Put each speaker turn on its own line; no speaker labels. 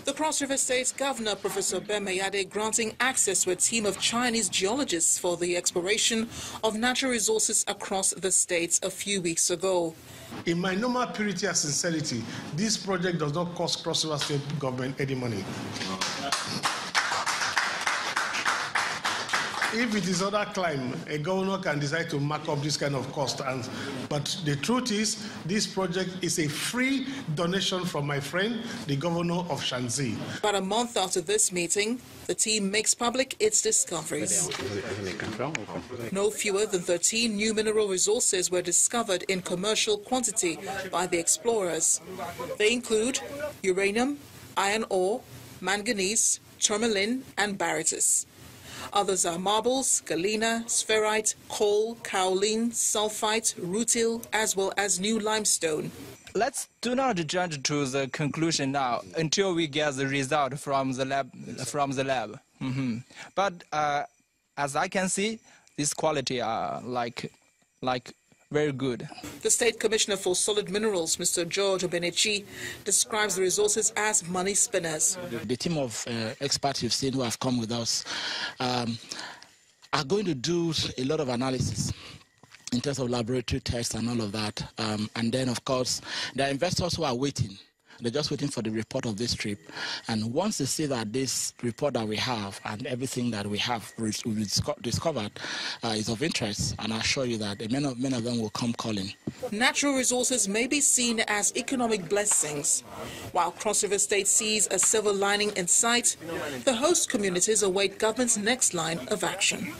The Cross River State Governor, Professor Ben Mayade, granting access to a team of Chinese geologists for the exploration of natural resources across the states a few weeks ago.
In my normal purity and sincerity, this project does not cost Cross River State government any money. If it is other climb, a governor can decide to mark up this kind of cost. But the truth is, this project is a free donation from my friend, the governor of Shanxi.
About a month after this meeting, the team makes public its discoveries. No fewer than 13 new mineral resources were discovered in commercial quantity by the explorers. They include uranium, iron ore, manganese, tourmaline, and barytus. Others are marbles, galena, spherite, coal, kaolin, sulfite, rutile, as well as new limestone.
Let's do not judge to the conclusion now until we get the result from the lab. But as I can see, this quality are like very good.
The State Commissioner for Solid Minerals, Mr. George Obenechi, describes the resources as money spinners.
The team of experts you've seen who have come with us are going to do a lot of analysis in terms of laboratory tests and all of that. And then, of course, there are investors who are waiting. They're just waiting for the report of this trip. And once they see that this report that we have and everything that we have discovered is of interest, and I assure you that many of them will come calling.
Natural resources may be seen as economic blessings. While Cross River State sees a silver lining in sight, the host communities await government's next line of action.